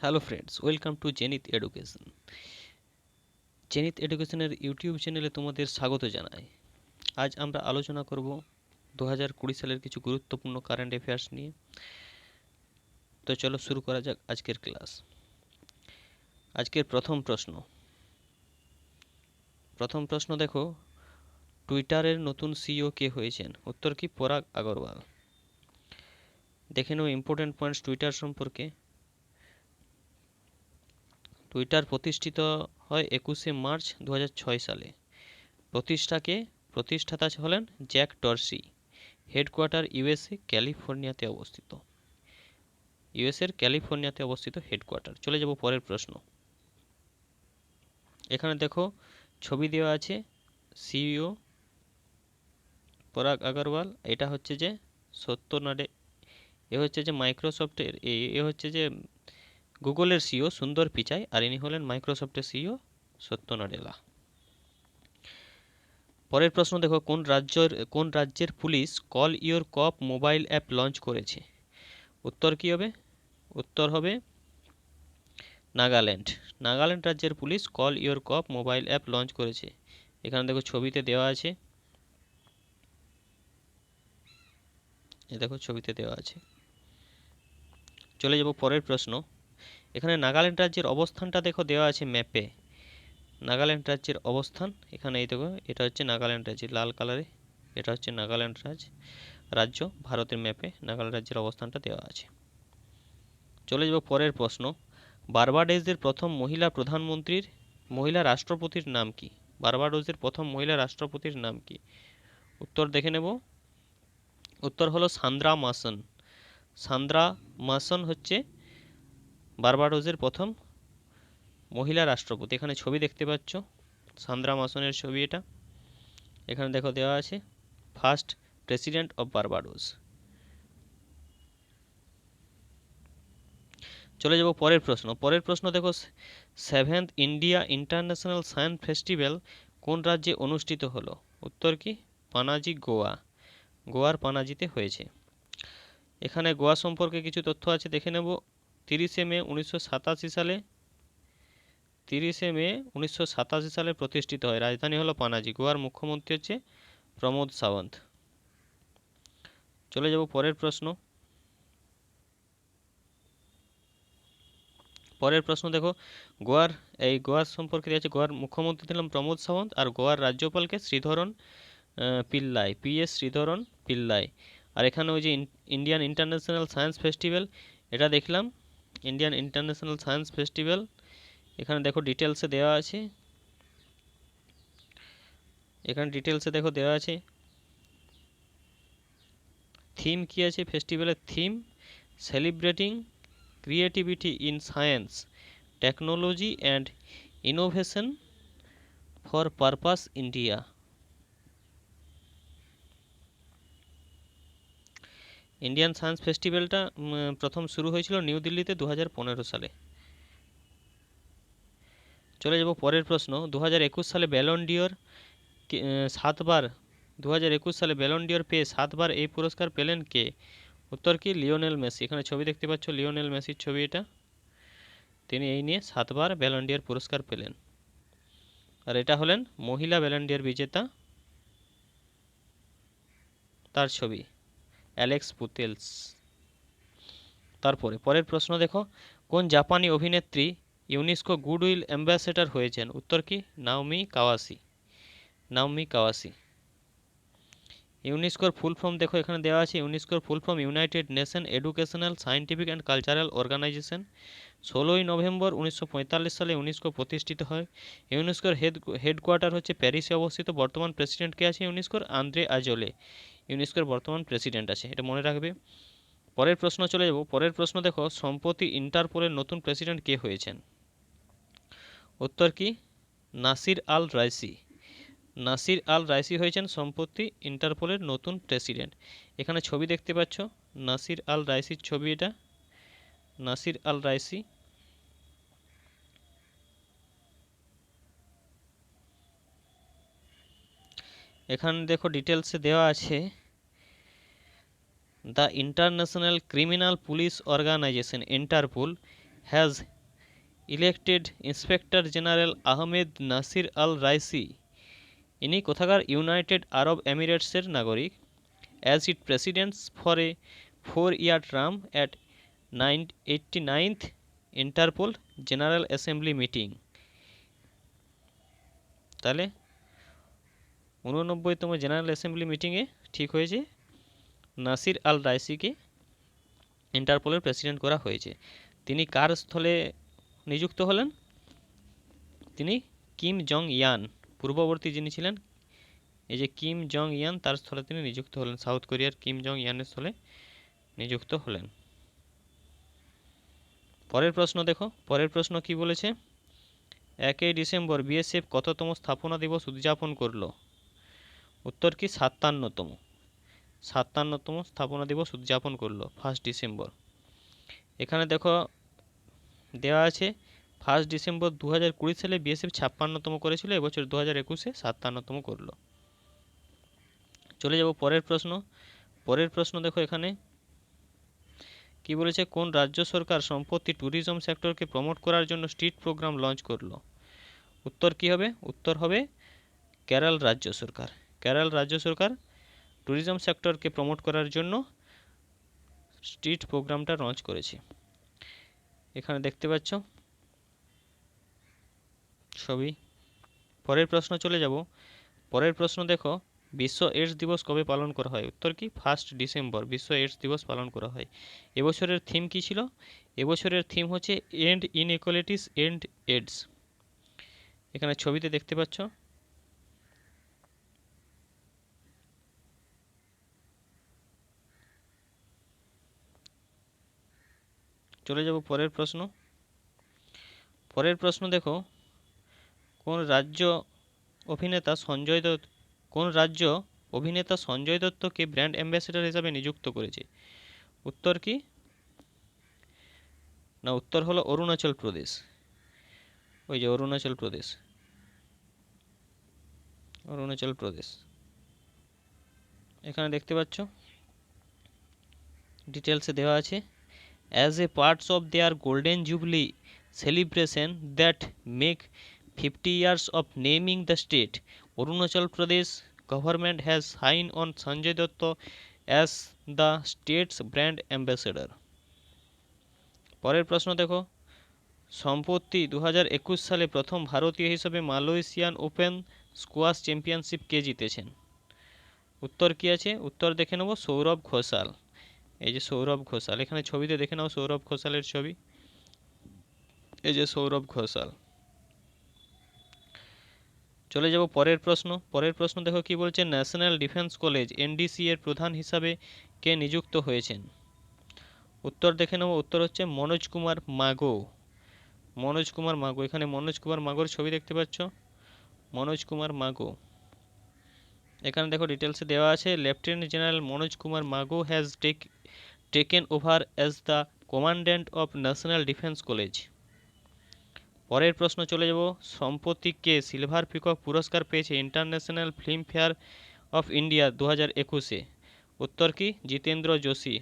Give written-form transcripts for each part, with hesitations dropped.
Hello friends, welcome to Zenit education. Zenit এডুকেশনের YouTube চ্যানেলে তোমাদের স্বাগত জানাই। আজ আমরা আলোচনা করব 2020 সালের কিছু গুরুত্বপূর্ণ কারেন্ট অ্যাফেয়ার্স নিয়ে। তো চলো শুরু করা যাক আজকের ক্লাস। আজকের প্রথম প্রশ্ন দেখো, টুইটারের নতুন সিইও কে হয়েছেন? উত্তর কি পরাগ আগরওয়াল। দেখে নেব ইম্পর্টেন্ট পয়েন্টস টুইটার সম্পর্কে। টুইটার প্রতিষ্ঠিত হয় 21শে মার্চ 2006 সালে। প্রতিষ্ঠাতা হলেন জ্যাক ডরসি। হেডকোয়ার্টার ক্যালিফোর্নিয়াতে অবস্থিত। ক্যালিফোর্নিয়াতে অবস্থিত হেডকোয়ার্টার। চলে যাব পরের প্রশ্ন। এখানে দেখো ছবি দেওয়া আছে সিইও পরাগ আগরওয়াল। এটা হচ্ছে যে সত্যনাডে, এ হচ্ছে যে মাইক্রোসফটের, এ হচ্ছে যে গুগলের সিইও সুন্দর পিচাই, আর ইনি হলেন মাইক্রোসফটের সিইও সত্য নাডেলা। পরের প্রশ্ন দেখো, কোন রাজ্যের police call your cop mobile app launch করেছে? উত্তর কি হবে? উত্তর হবে নাগাল্যান্ড। নাগাল্যান্ড রাজ্যের police call your cop mobile app launch করেছে। এখানে দেখো ছবিতে দেওয়া আছে, চলে যাব পরের প্রশ্ন। এখানে নাগাল্যান্ড রাজ্যের অবস্থানটা দেখো দেওয়া আছে ম্যাপে। নাগাল্যান্ড রাজ্যের অবস্থান এখানে, এই দেখো এটা হচ্ছে নাগাল্যান্ড রাজ্য লাল কালারে, এটা হচ্ছে নাগাল্যান্ড রাজ্য ভারতের ম্যাপে নাগাল্যান্ড রাজ্যের অবস্থানটা দেওয়া আছে। চলে যাব পরের প্রশ্ন। বার্বাডোসের প্রথম মহিলা রাষ্ট্রপতির নাম কি? বার্বাডোসের প্রথম মহিলা রাষ্ট্রপতির নাম কি? উত্তর দেখে নেব। উত্তর হলো সান্দ্রা মাসন। সান্দ্রা মাসন হচ্ছে বার্বাডোসের প্রথম মহিলা রাষ্ট্রপতি। এখানে ছবি দেখতে পাচ্ছ সান্দ্রা মাসনের ছবি, এটা এখানে দেখো দেওয়া আছে, ফার্স্ট প্রেসিডেন্ট অফ বার্বাডোস। চলে যাব পরের প্রশ্ন দেখো, 7th India international science festival কোন রাজ্যে অনুষ্ঠিত হলো? উত্তর কি পানাজি, গোয়ার পানাজিতে হয়েছে। এখানে গোয়া সম্পর্কে কিছু তথ্য আছে, দেখে নেব। 30শে মে 1987 সালে প্রতিষ্ঠিত হয়। রাজধানী হলো পানাজি। গোয়ার মুখ্যমন্ত্রী হচ্ছে প্রমোদ সাওয়ন্ত। চলে যাব পরের প্রশ্ন দেখো, গোয়ার সম্পর্কে আছে, গোয়ার মুখ্যমন্ত্রী ছিলেন প্রমোদ সাওয়ন্ত, আর গোয়ার রাজ্যপালকে শ্রীধরন পিল্লাই, PS শ্রীধরন পিল্লাই। আর এখানে ওই যে ইন্ডিয়ান ইন্টারন্যাশনাল সায়েন্স ফেস্টিভ্যাল, এটা দেখলাম ইন্ডিয়ান ইন্টারন্যাশনাল সায়েন্স ফেস্টিভ্যাল। এখানে দেখো ডিটেলসে দেওয়া আছে, দেখো দেওয়া আছে থিম কি আছে ফেস্টিভ্যালের theme, celebrating creativity in science, technology and innovation for purpose India. Indian science ফেস্টিভ্যালটা প্রথম শুরু হয়েছিল নিউ দিল্লিতে 2015 সালে। চলে যাব পরের প্রশ্ন। 2021 সালে ব্যালন ডিওর 2021 সালে পেয়ে 7বার এই পুরস্কার পেলেন কে? উত্তর কি লিওনেল মেসি। এখানে ছবি দেখতে পাচ্ছ লিওনেল মেসির ছবি, এটা তিনি এই নিয়ে 7বার ব্যালন ডিওর পুরস্কার পেলেন। আর এটা হলেন মহিলা ব্যালন ডিওর বিজেতা, তার ছবি অ্যালেক্স পুতেলস। পরের প্রশ্ন দেখো, কোন জাপানি অভিনেত্রী ইউনেস্কো গুডউইল অ্যাম্বাসেডর হয়েছেন? উত্তর কি নাওমি কাওয়াসি। ইউনেস্কোর ফুল ফর্ম দেখো এখানে দেওয়া আছে, ইউনেস্কোর full form United Nation Educational Scientific and Cultural Organization. 16ই নভেম্বর 1945 সালে ইউনেস্কো প্রতিষ্ঠিত হয়। ইউনেস্কোর হেডকোয়ার্টার হচ্ছে প্যারিসে অবস্থিত। বর্তমান প্রেসিডেন্ট কে আছে ইউনেস্কোর? আন্দ্রে আজোলে ইউনেস্কোর বর্তমান প্রেসিডেন্ট আছে, এটা মনে রাখবে। পরের প্রশ্ন চলে যাব। পরের প্রশ্ন দেখো, সম্প্রতি ইন্টারপোলের নতুন প্রেসিডেন্ট কে হয়েছেন? উত্তর কি নাসির আল রাইসি হয়েছেন সম্প্রতি ইন্টারপোলের নতুন প্রেসিডেন্ট। এখানে ছবি দেখতে পাচ্ছ নাসির আল রাইসির ছবি, এটা নাসির আল রাইসি। এখানে দেখো ডিটেলসে দেওয়া আছে, the international criminal police organisation Interpol has elected inspector general Ahmed Naser Al Raisi, ইনি কোথাকার ইউনাইটেড আরব এমিরেটসের নাগরিক, as it presidents for a 4-year term at 89th Interpol general assembly meeting. তাহলে 89তম জেনারেল অ্যাসেম্বলি মিটিংয়ে ঠিক হয়েছে নাসির আল রাইসিকে ইন্টারপোলের president করা হয়েছে। তিনি কার স্থলে নিযুক্ত হলেন? তিনি কিম জং ইয়ান, পূর্ববর্তী যিনি ছিলেন এই যে কিম জং ইয়ান, তার স্থলে তিনি নিযুক্ত হলেন, সাউথ কোরিয়ার কিম জং ইয়ানের স্থলে নিযুক্ত হলেন। পরের প্রশ্ন দেখো, পরের প্রশ্ন কি বলেছে? 1 ডিসেম্বর বিএসএফ কততম স্থাপনা দিবস উদযাপন করলো? উত্তর কি 57তম। 57তম স্থাপনা দিবস উদযাপন করলো 1 ডিসেম্বর। এখানে দেখো দেওয়া আছে 1 ডিসেম্বর 2020 সালে বিএসএফ 56তম করেছিল, এবছর 2021-এ 57তম করলো। চলে যাব পরের প্রশ্ন। পরের প্রশ্ন দেখো এখানে কি বলেছে? কোন রাজ্য সরকার সম্প্রতি ট্যুরিজম সেক্টরকে প্রমোট করার জন্য স্ট্রিট প্রোগ্রাম লঞ্চ করলো? উত্তর কি হবে? উত্তর হবে কেরল রাজ্য সরকার। কেরল রাজ্য সরকার ট্যুরিজম সেক্টরকে প্রমোট করার জন্য স্ট্রিট প্রোগ্রামটা লঞ্চ করেছে। এখানে দেখতে পাচ্ছ ছবি। পরের প্রশ্ন চলে যাব। পরের প্রশ্ন দেখো, বিশ্ব এইডস দিবস কবে পালন করা হয়? উত্তর কি 1 ডিসেম্বর বিশ্ব এইডস দিবস পালন করা হয়। এবছরের থিম কি ছিল? এবছরের থিম হচ্ছে এন্ড ইনইকুয়ালিটিস এন্ড এইডস। এখানে ছবিতে দেখতে পাচ্ছ। চলে যাব পরের প্রশ্ন। পরের প্রশ্ন দেখো, কোন রাজ্য অভিনেতা সঞ্জয় দত্তকে ব্র্যান্ড অ্যাম্বাসেডর হিসাবে নিযুক্ত করেছে? উত্তর কি? না, উত্তর হলো অরুণাচল প্রদেশ। ওই যে অরুণাচল প্রদেশ, অরুণাচল প্রদেশ। এখানে দেখতে পাচ্ছ ডিটেলসে দেওয়া আছে। As a parts of their golden jubilee celebration that make 50 years of naming the state, Arunachal Pradesh government has signed on Sanjay Datta as the state's brand ambassador. পরের প্রশ্ন দেখো, সম্প্রতি 2021 সালে প্রথম ভারতীয় হিসেবে মালয়েশিয়ান ওপেন স্কোয়াশ চ্যাম্পিয়নশিপ কে জিতেছেন? উত্তর কি আছে? উত্তর দেখে নেব সৌরভ ঘোষাল। এই যে সৌরভ ঘোষাল, এখানে ছবিতে দেখে নাও সৌরভ ঘোষালের ছবি। এই যে সৌরভ ঘোষাল। চলে যাব পরের প্রশ্ন। পরের প্রশ্ন দেখো কি বলছে? ন্যাশনাল ডিফেন্স কলেজ এনডিসি এর প্রধান হিসাবে কে নিযুক্ত হয়েছেন? উত্তর দেখে নেব। উত্তর হচ্ছে মনোজ কুমার মাগো। মনোজ কুমার মাগো। এখানে মনোজ কুমার মাগোর ছবি দেখতে পাচ্ছ, মনোজ কুমার মাগো। এখানে দেখো ডিটেলসে দেওয়া আছে, লেফটেন্যান্ট জেনারেল মনোজ কুমার মাগো has taken over as the commandant of national defence college. পরের প্রশ্ন চলে যাব, সম্প্রতি কে সিলভার পিকক পুরস্কার পেয়েছে International Film Fair of India 2021-এ? উত্তর কি? জিতেন্দ্র যোশী।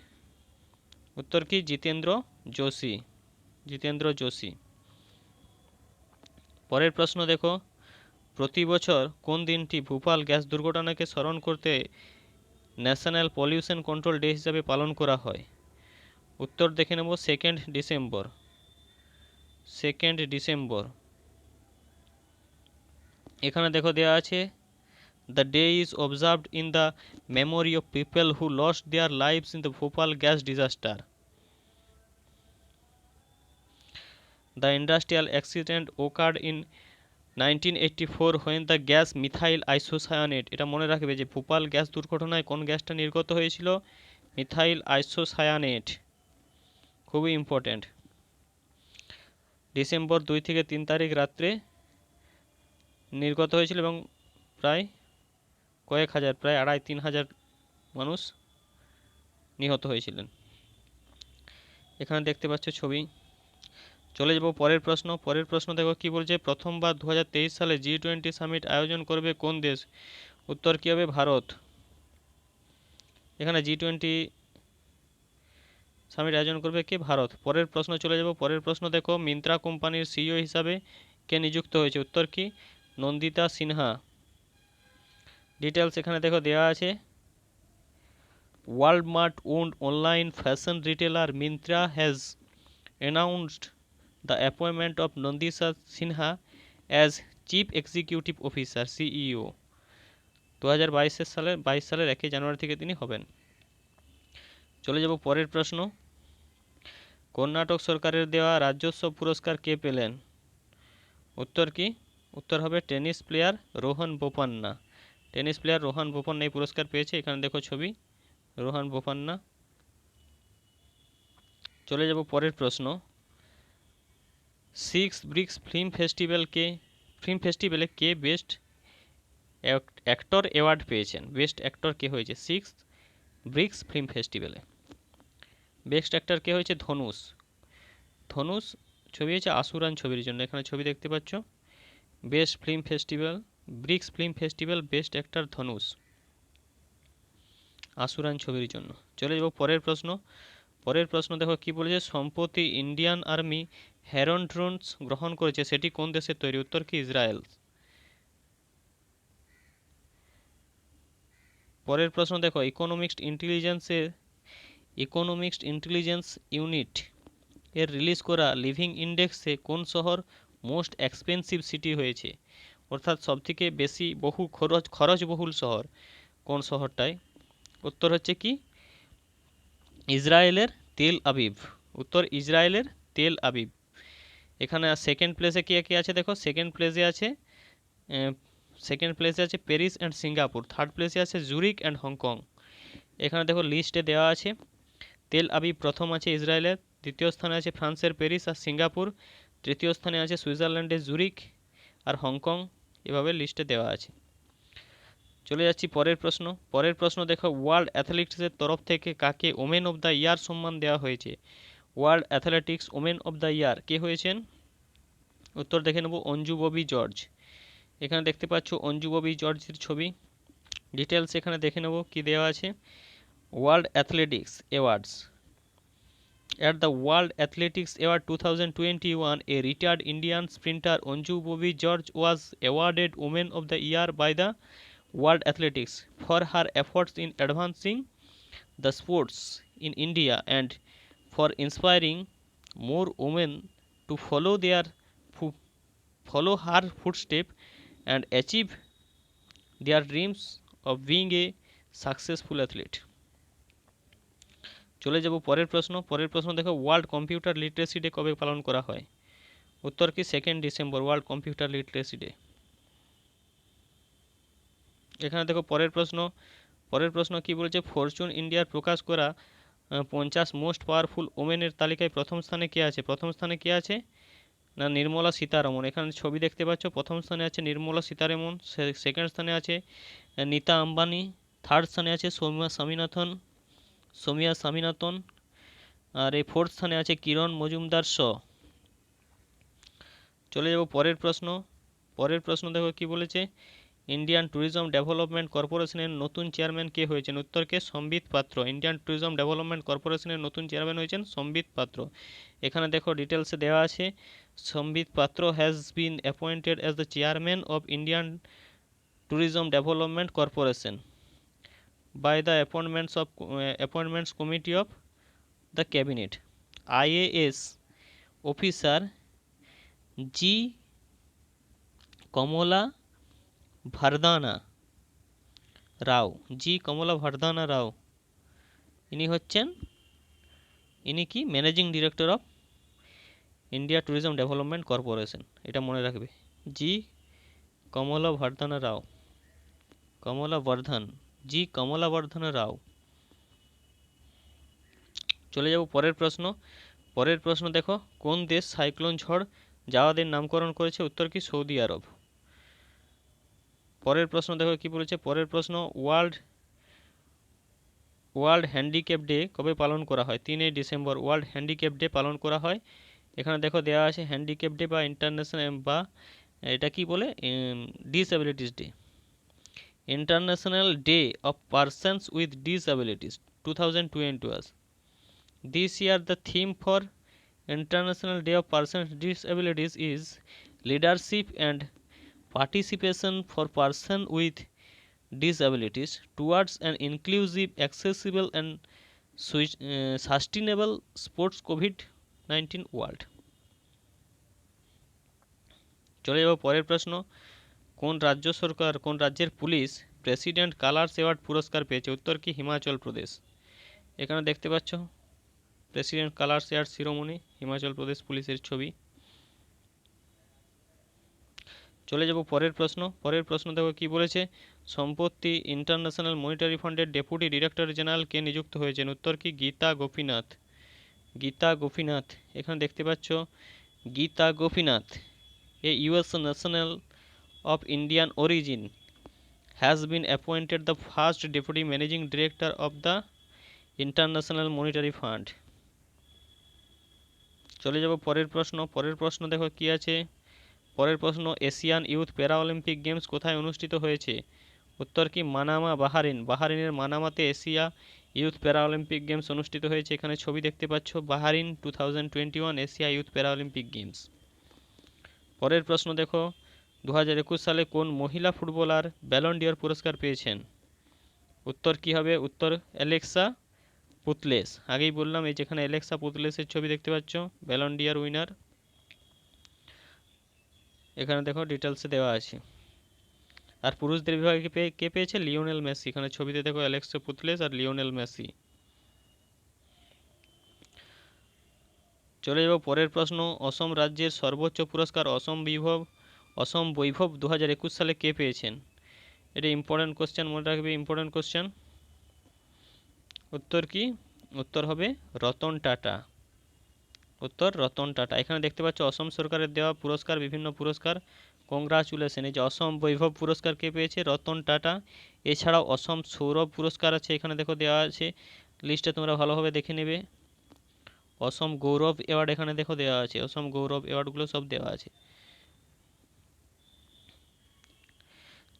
উত্তর কি? জিতেন্দ্র যোশী। জিতেন্দ্র যোশী। পরের প্রশ্ন দেখো, প্রতি বছর কোন দিনটি ভোপাল গ্যাস দুর্ঘটনাকে স্মরণ করতে ন্যাশনাল পলিউশন কন্ট্রোল ডে হিসাবে পালন করা হয়? উত্তর দেখে নেব 2 ডিসেম্বর। 2 ডিসেম্বর। এখানে দেখো দেওয়া আছে, the day is observed in the memory of people who lost their lives in the Bhopal gas disaster. The industrial accident occurred in 1984 when the gas methyl isocyanate. এটা মনে রাখবে যে ভোপাল গ্যাস দুর্ঘটনায় কোন গ্যাসটা নির্গত হয়েছিল? Methyl isocyanate. খুবই ইম্পর্ট্যান্ট। ডিসেম্বর 2 থেকে 3 তারিখ রাত্রে নির্গত হয়েছিল এবং প্রায় কয়েক হাজার, প্রায় 2,500-3 হাজার মানুষ নিহত হয়েছিলেন। এখানে দেখতে পাচ্ছ ছবি। চলে যাব পরের প্রশ্ন। পরের প্রশ্ন দেখো কি বলছে, প্রথমবার 2023 সালে G20 সামিট আয়োজন করবে কোন দেশ? উত্তর কি হবে? ভারত। এখানে G20 সামিট আয়োজন করবে কে? ভারত। পরের প্রশ্ন চলে যাব। পরের প্রশ্ন দেখো, মিন্ত্রা কোম্পানির সিইও হিসাবে কে নিযুক্ত হয়েছে? উত্তর কি? নন্দিতা সিনহা। ডিটেলস এখানে দেখো দেওয়া আছে। Walmart owned online fashion retailer Myntra has announced the appointment of Nandita Sinha as Chief Executive Officer CEO 2022 সালের 1 জানুয়ারি থেকে তিনি হবেন। চলে যাব পরের প্রশ্ন। কর্ণাটক সরকারের দেওয়া রাজ্যোৎসব পুরস্কার কে পেলেন? উত্তর কি? উত্তর হবে tennis player Rohan Bopanna. Tennis player Rohan Bopanna এই পুরস্কার পেয়েছে। এখানে দেখো ছবি, রোহন বোপান্না। চলে যাব পরের প্রশ্ন। সিক্স ব্রিক্স ফিল্ম ফেস্টিভ্যালে কে বেস্ট অ্যাক্টর অ্যাওয়ার্ড পেয়েছেন? বেস্ট অ্যাক্টর কে হয়েছে সিক্স ব্রিক্স ফিল্ম ফেস্টিভ্যালে? বেস্ট অ্যাক্টর কে হয়েছে? ধনুষ। ধনুষ ছবি হয়েছে আসুরান ছবির জন্য। এখানে ছবি দেখতে পাচ্ছ। Best film festival, BRICS film festival, best actor Dhanush, Asuran ছবির জন্য। চলে যাব পরের প্রশ্ন। পরের প্রশ্ন দেখো কি বলেছে। সম্প্রতি ইন্ডিয়ান আর্মি হেরন ড্রোনস গ্রহণ করেছে, সেটি কোন দেশের তৈরি? উত্তর কি? ইসরায়েল। পরের প্রশ্ন দেখো, ইকোনমিক্স ইন্টেলিজেন্স ইউনিট এর রিলিজ করা লিভিং ইন্ডেক্সে কোন শহর মোস্ট এক্সপেন্সিভ সিটি হয়েছে? অর্থাৎ সবথেকে বেশি খরচবহুল শহর কোন শহরটায়? উত্তর হচ্ছে কি? ইসরায়েলের তেল আবিব। উত্তর ইসরায়েলের তেল আবিব। এখানে সেকেন্ড প্লেসে কে কে আছে দেখো। সেকেন্ড প্লেসে আছে প্যারিস অ্যান্ড সিঙ্গাপুর। থার্ড প্লেসে আছে জুরিক অ্যান্ড হংকং। এখানে দেখো লিস্টে দেওয়া আছে। তেল আবিব প্রথম আছে ইসরায়েলের, দ্বিতীয় স্থানে আছে ফ্রান্সের প্যারিস আর সিঙ্গাপুর, তৃতীয় স্থানে আছে সুইজারল্যান্ডের জুরিক আর হংকং। এভাবে লিস্টে দেওয়া আছে। চলে যাচ্ছি পরের প্রশ্ন। পরের প্রশ্ন দেখো, ওয়ার্ল্ড অ্যাথলেটিক্সের তরফ থেকে কাকে ওমেন অব দ্য ইয়ার সম্মান দেওয়া হয়েছে? World athletics women of the year কে হয়েছেন? উত্তর দেখে নেব, অঞ্জু ববি জর্জ। এখানে দেখতে পাচ্ছ অঞ্জু ববি জর্জের ছবি। ডিটেলস এখানে দেখে নেব কি দেওয়া আছে। World athletics awards. At the World Athletics Award 2021, a retired Indian sprinter Anju Bobby George was awarded Women of the Year by the World Athletics for her efforts in advancing the sports in India and for inspiring more women to follow her footsteps and achieve their dreams of being a successful athlete. চলে যাব পরের প্রশ্ন। পরের প্রশ্ন দেখো, world computer literacy day কবে পালন করা হয়? উত্তর কি? 2 December, world computer literacy day. এখানে দেখো পরের প্রশ্ন। পরের প্রশ্ন কি বলেছে। ফরচুন ইন্ডিয়ার প্রকাশ করা 50 মোস্ট পাওয়ারফুল ওমেনের তালিকায় প্রথম স্থানে কে আছে? প্রথম স্থানে কে আছে না নির্মলা সীতারমন। এখানে ছবি দেখতে পাচ্ছ। প্রথম স্থানে আছে নির্মলা সীতারমন, সেকেন্ড স্থানে আছে নীতা আম্বানি, থার্ড স্থানে আছে সৌমিয়া স্বামীনাথন, আর এই ফোর্থ স্থানে আছে কিরণ মজুমদার শ। চলে যাব পরের প্রশ্ন। পরের প্রশ্ন দেখো কি বলেছে। ইন্ডিয়ান ট্যুরিজম ডেভেলপমেন্ট কর্পোরেশনের নতুন চেয়ারম্যান কে হয়েছেন? উত্তর কে? সম্বিত পাত্র। ইন্ডিয়ান ট্যুরিজম ডেভেলপমেন্ট কর্পোরেশনের নতুন চেয়ারম্যান হয়েছেন সম্বিত পাত্র। এখানে দেখো ডিটেলসে দেওয়া আছে। সম্বিত পাত্র has been appointed as the chairman of Indian tourism development corporation by the appointments committee of the cabinet. IAS officer G কমলা ভারদানা রাও। ইনি কি? Managing director of India tourism development corporation. এটা মনে রাখবে। জি কমলাবর্ধন রাও। চলে যাব পরের প্রশ্ন। পরের প্রশ্ন দেখো, কোন দেশ সাইক্লোন ঝড় জাওয়াদের নামকরণ করেছে? উত্তর কি? সৌদি আরব। পরের প্রশ্ন দেখো কি বলেছে। পরের প্রশ্ন, ওয়ার্ল্ড হ্যান্ডিক্যাপ ডে কবে পালন করা হয়? 3 ডিসেম্বর ওয়ার্ল্ড হ্যান্ডিক্যাপ ডে পালন করা হয়। এখানে দেখো দেওয়া আছে হ্যান্ডিক্যাপ ডে বা ইন্টারন্যাশনাল বা এটা কি বলে disabilities day. International day of persons with disabilities 2022। This year the theme for International Day of Persons with Disabilities is Leadership and Participation for Persons with Disabilities towards an inclusive, accessible and sustainable sports COVID-19 world. চলে যাব পরের প্রশ্ন, কোন রাজ্য সরকার, কোন রাজ্যের police president colours award পুরস্কার পেয়েছে? উত্তর কি হিমাচল প্রদেশ। এখানে দেখতে পাচ্ছ প্রেসিডেন্ট কালার্স অ্যাওয়ার্ড শিরোমণি, হিমাচল প্রদেশ পুলিশের ছবি। চলে যাব পরের প্রশ্ন। পরের প্রশ্ন দেখো কি বলেছে, সম্প্রতি ইন্টারন্যাশনাল মনিটারি ফান্ডের ডেপুটি ডিরেক্টর জেনারেল কে নিযুক্ত হয়েছেন? উত্তর কি গীতা গোপীনাথ। গীতা গোপীনাথ, এখানে দেখতে পাচ্ছ Gita Gopinath, a US national of Indian origin, has been appointed the first deputy managing director of the International Monetary Fund. চলে যাব পরের প্রশ্ন। পরের প্রশ্ন দেখো কি আছে, পরের প্রশ্ন, Asian youth para Olympic games কোথায় অনুষ্ঠিত হয়েছে? উত্তর কি মানামা, বাহারিন। বাহারিনের মানামাতে Asia youth para Olympic games অনুষ্ঠিত হয়েছে। এখানে ছবি দেখতে পাচ্ছ, Bahrain 2021 Asia youth para Olympic games. পরের প্রশ্ন দেখো, 2021 সালে কোন মহিলা ফুটবলার ব্যালন ডি'র পুরস্কার পেয়েছেন? উত্তর কি হবে? উত্তর অ্যালেক্সা পুতলেস। আগেই বললাম, এই যেখানে অ্যালেক্সা পুতলেসের ছবি দেখতে পাচ্ছ, ব্যালন ডি'র উইনার। এখানে দেখো ডিটেলসে দেওয়া আছে। আর পুরুষদের বিভাগে কে পেয়েছে? Lionel Messi. এখানে ছবিতে দেখো অ্যালেক্সা পুতলেস আর লিওনেল মেসি। চলে যাব পরের প্রশ্ন, অসম রাজ্যের সর্বোচ্চ পুরস্কার অসম বৈভব 2021 সালে কে পেয়েছেন? এটা ইম্পর্টেন্ট কোশ্চেন, মনে রাখবে, ইম্পর্টেন্ট কোশ্চেন। উত্তর কি? উত্তর হবে রতন টাটা। উত্তর রতন টাটা। এখানে দেখতে পাচ্ছ অসম সরকারের দেওয়া পুরস্কার, বিভিন্ন পুরস্কার। কংগ্রাচুলেশন। এই যে অসম বৈভব পুরস্কার কে পেয়েছে? রতন টাটা। এছাড়াও অসম সৌরভ পুরস্কার আছে, এখানে দেখো দেওয়া আছে লিস্টে, তোমরা ভালোভাবে দেখে নেবে। অসম গৌরব অ্যাওয়ার্ড এখানে দেখো দেওয়া আছে, অসম গৌরব অ্যাওয়ার্ডগুলো সব দেওয়া আছে।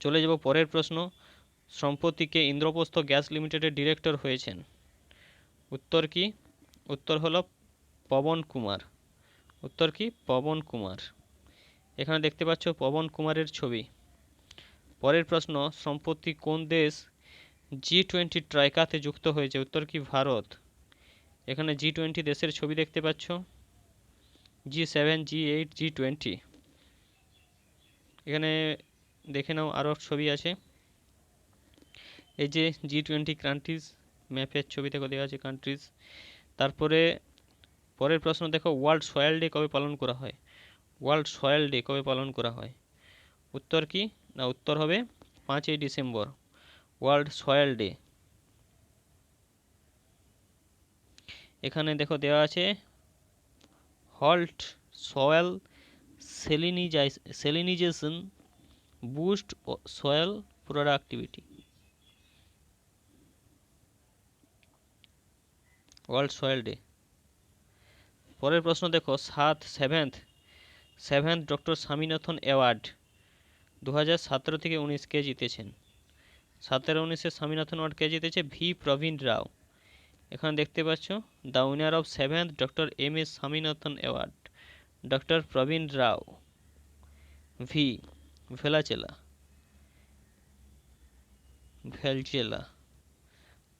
চলে যাব পরের প্রশ্ন, সম্প্রতি কে ইন্দ্রপ্রস্থ গ্যাস লিমিটেডের ডিরেক্টর হয়েছেন? উত্তর কি? উত্তর হলো পবন কুমার। উত্তর কি? পবন কুমার। এখানে দেখতে পাচ্ছ পবন কুমারের ছবি। পরের প্রশ্ন, সম্প্রতি কোন দেশ G20 ট্রাইকাতে যুক্ত হয়েছে? উত্তর কি? ভারত। এখানে G20 দেশের ছবি দেখতে পাচ্ছ, G7, G8, G20। এখানে দেখে নাও, আরও ছবি আছে। এই যে G20 কান্ট্রিজ ম্যাপের ছবি থেকে দেওয়া আছে কান্ট্রিজ। তারপরে পরের প্রশ্ন দেখো, ওয়ার্ল্ড সয়েল ডে কবে পালন করা হয়? ওয়ার্ল্ড সয়েল ডে কবে পালন করা হয়? উত্তর কি? না, উত্তর হবে 5ই ডিসেম্বর, ওয়ার্ল্ড সয়েল ডে। এখানে দেখো দেওয়া আছে halt soil salinization boost soil productivity. World soil day. পরের প্রশ্ন দেখো, সেভেন্থ ডক্টর স্বামীনাথন অ্যাওয়ার্ড 2017 থেকে 19 কে জিতেছেন? 17-19 স্বামীনাথন অ্যাওয়ার্ড কে জিতেছে? ভি প্রবীণ রাও। এখানে দেখতে পাচ্ছ, the winner of 7th doctor M S. Swaminathan award, doctor Praveen Rao, V Velchela.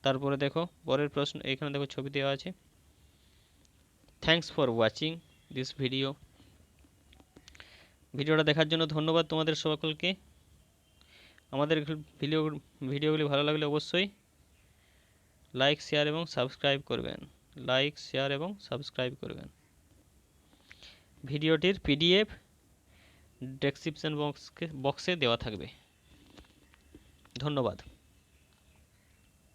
তারপরে দেখো পরের প্রশ্ন, এখানে দেখো ছবি দেওয়া আছে। Thanks for watching this video. ভিডিওটা দেখার জন্য ধন্যবাদ তোমাদের সকলকে। আমাদের ভিডিওগুলি ভালো লাগলে অবশ্যই লাইক, শেয়ার এবং সাবস্ক্রাইব করবেন। লাইক, শেয়ার এবং সাবস্ক্রাইব করবেন। ভিডিওটির পিডিএফ ডেসক্রিপশন বক্সে দেওয়া থাকবে। ধন্যবাদ।